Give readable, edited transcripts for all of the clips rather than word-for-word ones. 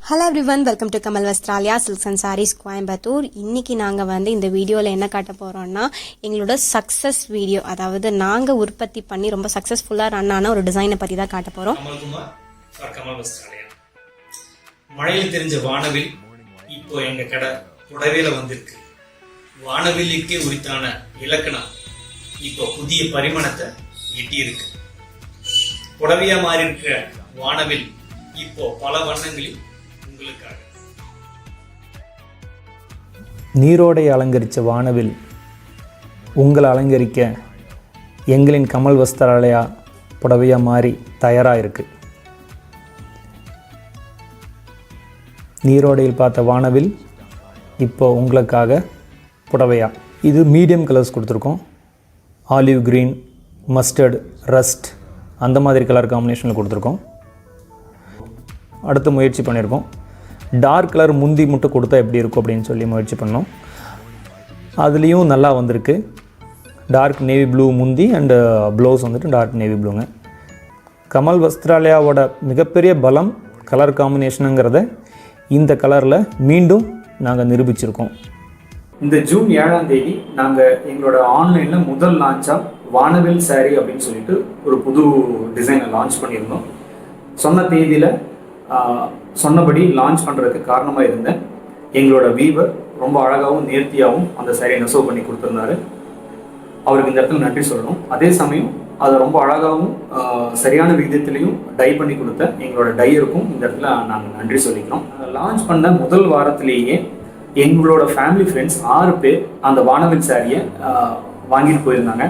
Hello everyone, welcome to Kamal Vastralaya silks and saris Coimbatore. இன்றைக்கி நாங்கள் இந்த வீடியோவில் என்ன காட்ட போகிறோம்னா எங்களோட சக்ஸஸ் வீடியோ, அதாவது நாங்கள் உற்பத்தி பண்ணி ரொம்ப சக்ஸஸ்ஃபுல்லாக ரன் ஆன ஒரு டிசைனை பற்றி தான் காட்ட போகிறோம். கமல் வஸ்திராலயா மழையில் தெரிஞ்ச வானவில் இப்போ எங்க கடை புடவையில வந்திருக்கு. வானவில்லிக்கு உரித்தான இலக்கணம் இப்போ புதிய பரிமாணத்தை எட்டி இருக்கு. புடவையா மாறி இருக்கிற வானவில் இப்போ பல வண்ணங்களில் உங்களுக்காக. நீரோடை அலங்கரித்த வானவில் உங்களை அலங்கரிக்க எங்களின் கமல் வஸ்திராலயா புடவையாக மாறி தயாராக இருக்குது. நீரோடையில் பார்த்த வானவில் இப்போ உங்களுக்காக புடவையா. இது மீடியம் கலர்ஸ் கொடுத்துருக்கோம். ஆலிவ் க்ரீன், மஸ்டர்ட், ரஸ்ட் அந்த மாதிரி கலர் காம்பினேஷனில் கொடுத்துருக்கோம். அடுத்து முயற்சி பண்ணியிருக்கோம் டார்க் கலர் முந்தி மட்டும் கொடுத்தா எப்படி இருக்கும் அப்படின்னு சொல்லி முயற்சி பண்ணோம். அதுலேயும் நல்லா வந்திருக்கு. டார்க் நேவி ப்ளூ முந்தி அண்டு ப்ளவுஸ் வந்துட்டு டார்க் நேவி ப்ளூங்க. கமல் வஸ்திராலயாவோட மிகப்பெரிய பலம் கலர் காம்பினேஷனுங்கிறத இந்த கலரில் மீண்டும் நாங்கள் நிரூபிச்சிருக்கோம். இந்த ஜூன் 7ஆம் தேதி நாங்கள் எங்களோட ஆன்லைனில் முதல் லான்ச்சாக வானவில் சாரீ அப்படின்னு சொல்லிட்டு ஒரு புது டிசைனை லான்ச் பண்ணியிருந்தோம். சொன்ன தேதியில் சொன்னபடி லான்ச் பண்ணுறதுக்கு காரணமாக இருந்தேன் எங்களோட வீவர் ரொம்ப அழகாகவும் நேர்த்தியாகவும் அந்த சாரியை நெசவு பண்ணி கொடுத்துருந்தாரு. அவருக்கு இந்த இடத்துல நன்றி சொல்லணும். அதே சமயம் அதை ரொம்ப அழகாகவும் சரியான விகிதத்திலையும் டை பண்ணி கொடுத்த எங்களோட டையருக்கும் இந்த இடத்துல நாங்கள் நன்றி சொல்லிக்கிறோம். லான்ச் பண்ண முதல் வாரத்திலேயே எங்களோட ஃபேமிலி ஃப்ரெண்ட்ஸ் 6 பேர் அந்த வானவில் சாரியை வாங்கிட்டு போயிருந்தாங்க.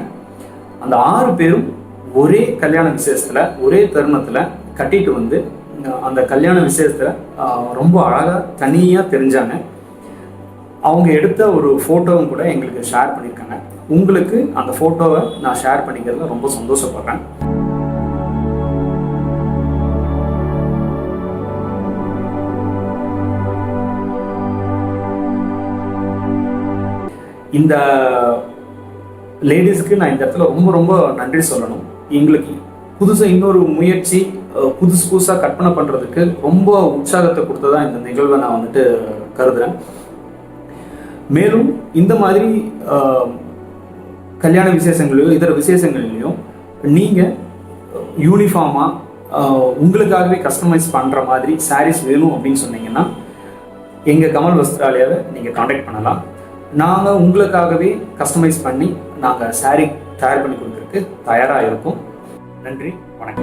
அந்த 6 பேரும் ஒரே கல்யாண விசேஷத்தில் ஒரே தருணத்தில் கட்டிட்டு வந்து அந்த கல்யாண விசேஷத்தில் ரொம்ப அழகாக தனியாக தெரிஞ்சாங்க. அவங்க எடுத்த ஒரு ஃபோட்டோவும் கூட எங்களுக்கு ஷேர் பண்ணியிருக்காங்க. உங்களுக்கு அந்த ஃபோட்டோவை நான் ஷேர் பண்ணிக்கிறதுல ரொம்ப சந்தோஷப்படுறேன். இந்த லேடிஸ்க்கு நான் இந்த இடத்துல ரொம்ப ரொம்ப நன்றி சொல்லணும். எங்களுக்கு புதுசாக இன்னொரு முயற்சி புதுசாக கற்பனை பண்ணுறதுக்கு ரொம்ப உற்சாகத்தை கொடுத்ததான் இந்த நிகழ்வை நான் வந்துட்டு கருதுகிறேன். மேலும் இந்த மாதிரி கல்யாண விசேஷங்களையும் இதர விசேஷங்கள்லையும் நீங்கள் யூனிஃபார்மாக உங்களுக்காகவே கஸ்டமைஸ் பண்ணுற மாதிரி சாரீஸ் வேணும் அப்படின்னு சொன்னீங்கன்னா எங்கள் கமல் வஸ்திராலயாவை நீங்கள் காண்டாக்ட் பண்ணலாம். நாங்கள் உங்களுக்காகவே கஸ்டமைஸ் பண்ணி நாங்கள் சாரீ தயார் பண்ணி கொடுக்குறதுக்கு தயாராக இருக்கோம். நன்றி, வணக்கம்.